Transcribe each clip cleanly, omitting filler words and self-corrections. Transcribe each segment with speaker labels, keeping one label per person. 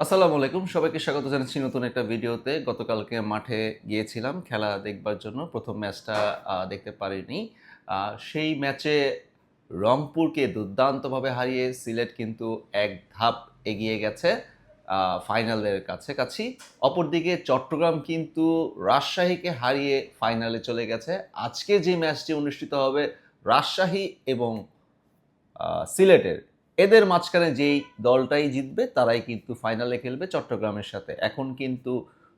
Speaker 1: আসসালামু আলাইকুম। সবাইকে স্বাগত জানাচ্ছি নতুন একটা ভিডিওতে। গতকালকে মাঠে গিয়েছিলাম খেলা দেখবার জন্য। ১ম ম্যাচটা দেখতে পারিনি। আ সেই ম্যাচে রংপুরকে দুর্দান্তভাবে হারিয়ে সিলেট কিন্তু এক ধাপ এগিয়ে গেছে আ ফাইনালের কাছাকাছি। অপরদিকে চট্টগ্রাম কিন্তু রাজশাহীকে হারিয়ে ফাইনালে চলে গেছে। আজকে যে ম্যাচটি অনুষ্ঠিত হবে রাজশাহী এবং সিলেটের। এদের মাঝখানে যেই দলটাই জিতবে তারাই কিন্তু ফাইনালে খেলবে চট্টগ্রামের সাথে। এখন কিন্তু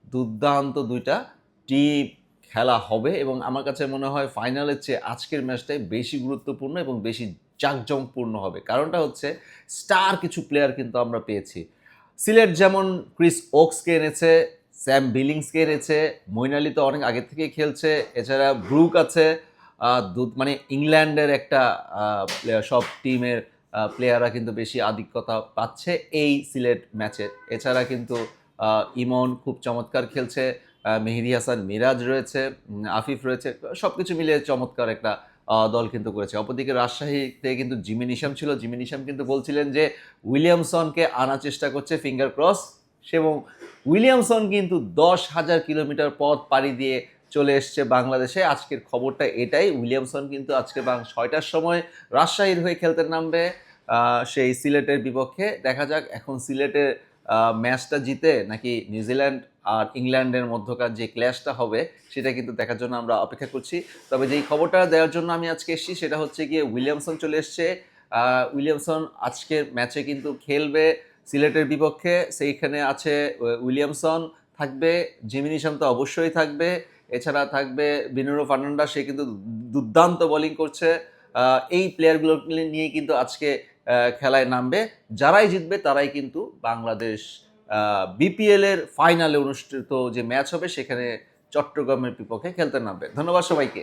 Speaker 1: দুর্দান্ত ২ টা টিম খেলা হবে এবং আমার কাছে মনে হয় ফাইনালের চেয়ে আজকের ম্যাচটাই বেশি গুরুত্বপূর্ণ এবং বেশি জাঁকজমকপূর্ণ হবে। কারণটা হচ্ছে স্টার কিছু প্লেয়ার কিন্তু আমরা পেয়েছি। সিলেট যেমন ক্রিস ওকসকে এনেছে, স্যাম বিলিংসকে এনেছে, মঈন আলী তো অনেক আগে থেকেই খেলছে। এছাড়া ব্রুক আছে। মানে ইংল্যান্ডের একটা প্লেয়ার সব টিমের প্লেয়াররা কিন্তু বেশি আধিক্যতা পাচ্ছে এই সিলেট ম্যাচে। এছাড়া কিন্তু ইমন খুব চমৎকার খেলছে। মেহেদী হাসান মিরাজ রয়েছে, আফিফ রয়েছে। সবকিছু মিলিয়ে চমৎকার একটা দল কিন্তু করেছে। অপরদিকে রাজশাহীতে কিন্তু জিমি নিশাম ছিল। জিমি নিশাম কিন্তু বলছিলেন যে উইলিয়ামসনকে আনার চেষ্টা করছে, ফিঙ্গার ক্রস। এবং উইলিয়ামসন কিন্তু ১০,০০০ কিলোমিটার পথ পাড়ি দিয়ে চলে এসছে বাংলাদেশে। আজকের খবরটা এটাই। উইলিয়ামসন কিন্তু আজকে ৬টার সময় রাজশাহীর হয়ে খেলতে নামবে সেই সিলেটের বিপক্ষে। দেখা যাক এখন সিলেটের ম্যাচটা জিতে নাকি নিউজিল্যান্ড আর ইংল্যান্ডের মধ্যকার যে ক্ল্যাশটা হবে সেটা কিন্তু দেখার জন্য আমরা অপেক্ষা করছি। তবে যেই খবরটা দেওয়ার জন্য আমি আজকে এসেছি সেটা হচ্ছে গিয়ে উইলিয়ামসন চলে এসছে। উইলিয়ামসন আজকের ম্যাচে কিন্তু খেলবে সিলেটের বিপক্ষে। সেইখানে আছে উইলিয়ামসন থাকবে, জিমি নিশাম তো অবশ্যই থাকবে। এছাড়া থাকবে বিনুরো ফার্নান্ডেজ, সে কিন্তু দুর্দান্ত বোলিং করছে। এই প্লেয়ারগুলো নিয়ে কিন্তু আজকে খেলায় নামবে। যারাই জিতবে তারাই কিন্তু বাংলাদেশ বিপিএল এর ফাইনালে অনুষ্ঠিত যে ম্যাচ হবে সেখানে চট্টগ্রামের বিপক্ষে খেলতে নামবে। ধন্যবাদ সবাইকে।